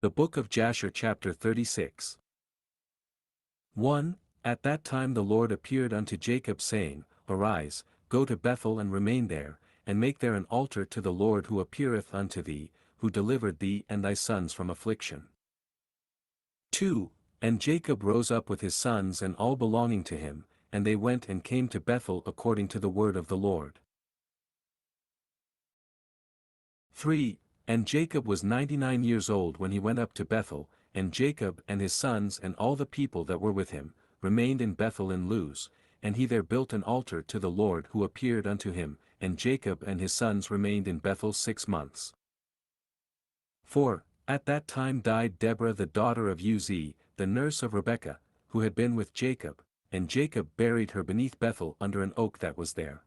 The Book of Jasher chapter 36. 1. At that time the Lord appeared unto Jacob saying, Arise, go to Bethel and remain there, and make there an altar to the Lord who appeareth unto thee, who delivered thee and thy sons from affliction. 2. And Jacob rose up with his sons and all belonging to him, and they went and came to Bethel according to the word of the Lord. 3. And Jacob was 99 years old when he went up to Bethel, and Jacob and his sons and all the people that were with him, remained in Bethel in Luz, and he there built an altar to the Lord who appeared unto him, and Jacob and his sons remained in Bethel 6 months. 4. At that time died Deborah the daughter of Uz, the nurse of Rebekah, who had been with Jacob, and Jacob buried her beneath Bethel under an oak that was there.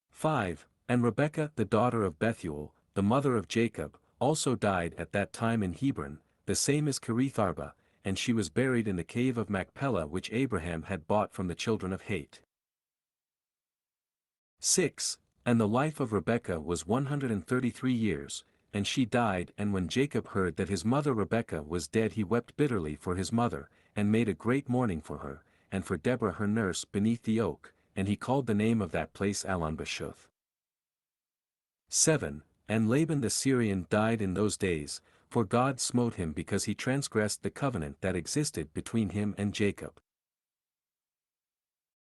5. And Rebekah the daughter of Bethuel, the mother of Jacob, also died at that time in Hebron, the same as Kirith-arba, and she was buried in the cave of Machpelah which Abraham had bought from the children of Het. 6. And the life of Rebekah was 133 years, and she died, and when Jacob heard that his mother Rebekah was dead he wept bitterly for his mother, and made a great mourning for her, and for Deborah her nurse beneath the oak, and he called the name of that place Allon-Bashuth. 7. And Laban the Syrian died in those days, for God smote him because he transgressed the covenant that existed between him and Jacob.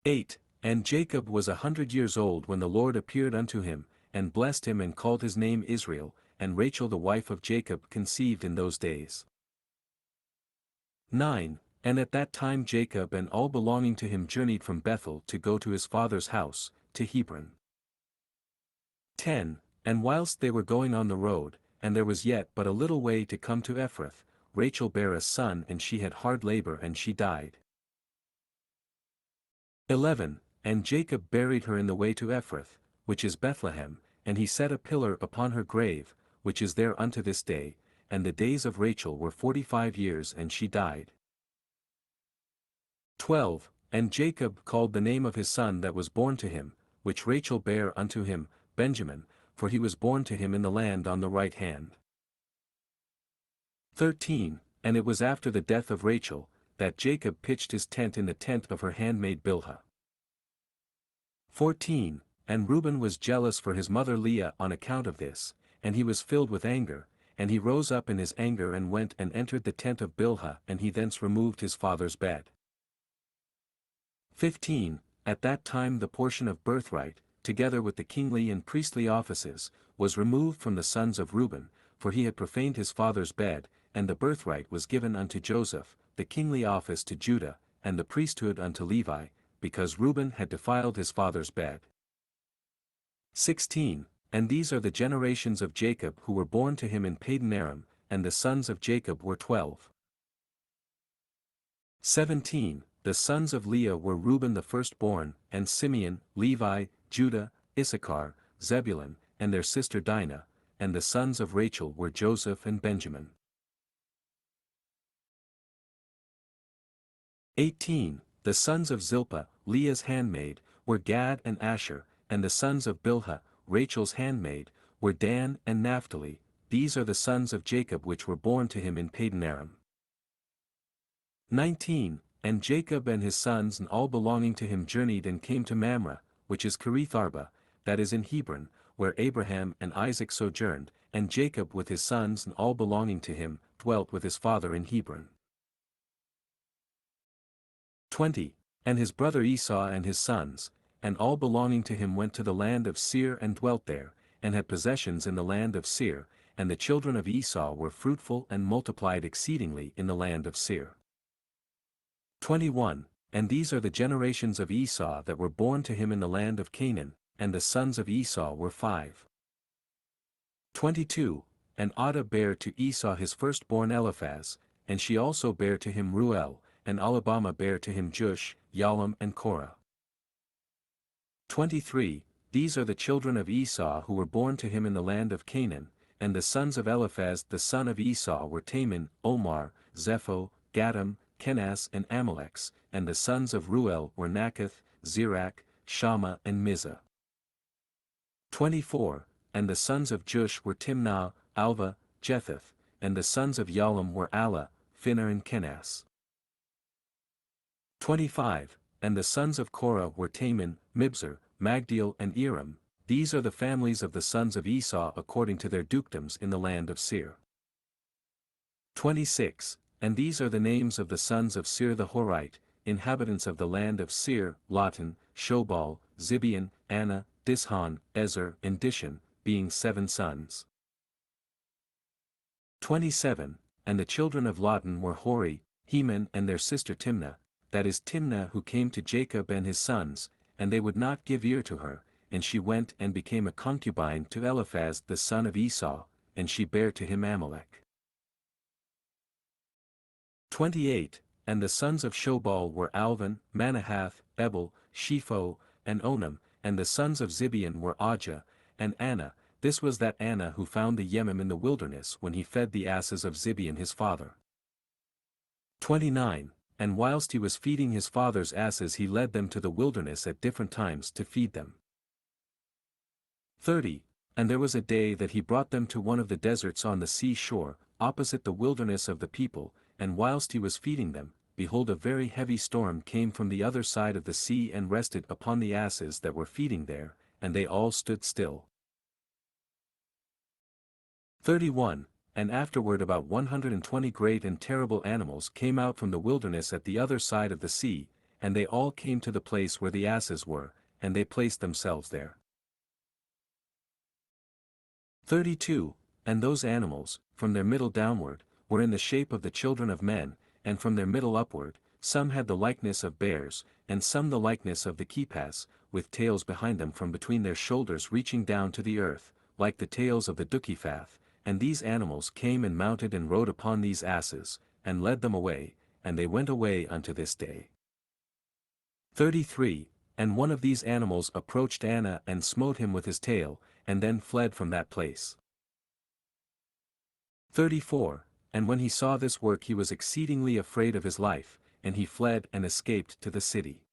8. And Jacob was 100 years old when the Lord appeared unto him, and blessed him and called his name Israel, and Rachel the wife of Jacob conceived in those days. 9. And at that time Jacob and all belonging to him journeyed from Bethel to go to his father's house, to Hebron. 10. And whilst they were going on the road, and there was yet but a little way to come to Ephrath, Rachel bare a son and she had hard labor and she died. 11. And Jacob buried her in the way to Ephrath, which is Bethlehem, and he set a pillar upon her grave, which is there unto this day, and the days of Rachel were 45 years and she died. 12. And Jacob called the name of his son that was born to him, which Rachel bare unto him, Benjamin, for he was born to him in the land on the right hand. 13. And it was after the death of Rachel, that Jacob pitched his tent in the tent of her handmaid Bilhah. 14. And Reuben was jealous for his mother Leah on account of this, and he was filled with anger, and he rose up in his anger and went and entered the tent of Bilhah and he thence removed his father's bed. 15. At that time the portion of birthright, together with the kingly and priestly offices, was removed from the sons of Reuben, for he had profaned his father's bed, and the birthright was given unto Joseph, the kingly office to Judah, and the priesthood unto Levi, because Reuben had defiled his father's bed. 16. And these are the generations of Jacob who were born to him in Padan-aram, and the sons of Jacob were 12. 17. The sons of Leah were Reuben the firstborn, and Simeon, Levi, Judah, Issachar, Zebulun, and their sister Dinah, and the sons of Rachel were Joseph and Benjamin. 18. The sons of Zilpah, Leah's handmaid, were Gad and Asher, and the sons of Bilhah, Rachel's handmaid, were Dan and Naphtali. These are the sons of Jacob which were born to him in Padan-aram. 19. And Jacob and his sons and all belonging to him journeyed and came to Mamre, which is Kirith-arba, that is in Hebron, where Abraham and Isaac sojourned, and Jacob with his sons and all belonging to him, dwelt with his father in Hebron. 20. And his brother Esau and his sons, and all belonging to him went to the land of Seir and dwelt there, and had possessions in the land of Seir, and the children of Esau were fruitful and multiplied exceedingly in the land of Seir. 21. And these are the generations of Esau that were born to him in the land of Canaan, and the sons of Esau were 5. 22. And Adah bare to Esau his firstborn Eliphaz, and she also bare to him Ruel, and Alabama bare to him Jush, Yalam and Korah. 23. These are the children of Esau who were born to him in the land of Canaan, and the sons of Eliphaz the son of Esau were Taman, Omar, Zepho, Gatam, Kenaz and Amaleks, and the sons of Ruel were Nakath, Zerach, Shammah and Mizah. 24. And the sons of Jush were Timnah, Alva, Jethath, and the sons of Yalam were Allah, Phinner and Kenaz. 25. And the sons of Korah were Taman, Mibzar, Magdiel and Eram. These are the families of the sons of Esau according to their dukedoms in the land of Seir. 26. And these are the names of the sons of Seir the Horite, inhabitants of the land of Seir, Lotan, Shobal, Zibeon, Anna, Dishon, Ezer and Dishon, being 7 sons. 27. And the children of Lotan were Hori, Heman and their sister Timnah, that is Timnah who came to Jacob and his sons, and they would not give ear to her, and she went and became a concubine to Eliphaz the son of Esau, and she bare to him Amalek. 28. And the sons of Shobal were Alvan, Manahath, Ebal, Shepho, and Onam, and the sons of Zibeon were Ajah, and Anna. This was that Anna who found the Yemim in the wilderness when he fed the asses of Zibeon his father. 29. And whilst he was feeding his father's asses he led them to the wilderness at different times to feed them. 30. And there was a day that he brought them to one of the deserts on the sea shore, opposite the wilderness of the people, and whilst he was feeding them, behold a very heavy storm came from the other side of the sea and rested upon the asses that were feeding there, and they all stood still. 31. And afterward about 120 great and terrible animals came out from the wilderness at the other side of the sea, and they all came to the place where the asses were, and they placed themselves there. 32. And those animals, from their middle downward, were in the shape of the children of men, and from their middle upward, some had the likeness of bears, and some the likeness of the kepas, with tails behind them from between their shoulders reaching down to the earth, like the tails of the Dukiphath, and these animals came and mounted and rode upon these asses, and led them away, and they went away unto this day. 33. And one of these animals approached Anna and smote him with his tail, and then fled from that place. 34. And when he saw this work he was exceedingly afraid of his life, and he fled and escaped to the city.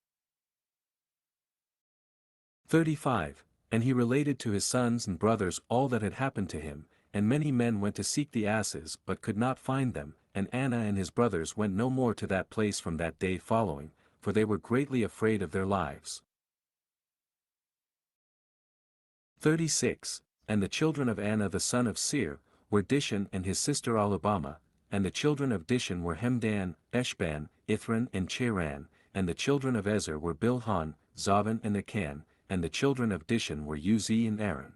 35. And he related to his sons and brothers all that had happened to him, and many men went to seek the asses but could not find them, and Anna and his brothers went no more to that place from that day following, for they were greatly afraid of their lives. 36. And the children of Anna the son of Seir, were Dishon and his sister Alabama, and the children of Dishon were Hemdan, Eshban, Ithran and Cheran, and the children of Ezer were Bilhan, Zavan and Akan, and the children of Dishon were Uzi and Aaron.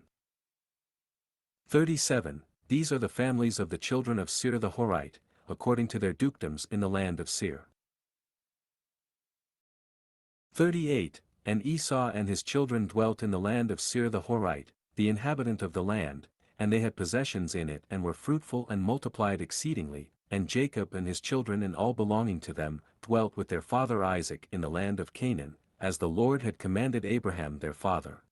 37. These are the families of the children of Seir the Horite, according to their dukedoms in the land of Seir. 38. And Esau and his children dwelt in the land of Seir the Horite, the inhabitant of the land, and they had possessions in it and were fruitful and multiplied exceedingly, and Jacob and his children and all belonging to them, dwelt with their father Isaac in the land of Canaan, as the Lord had commanded Abraham their father.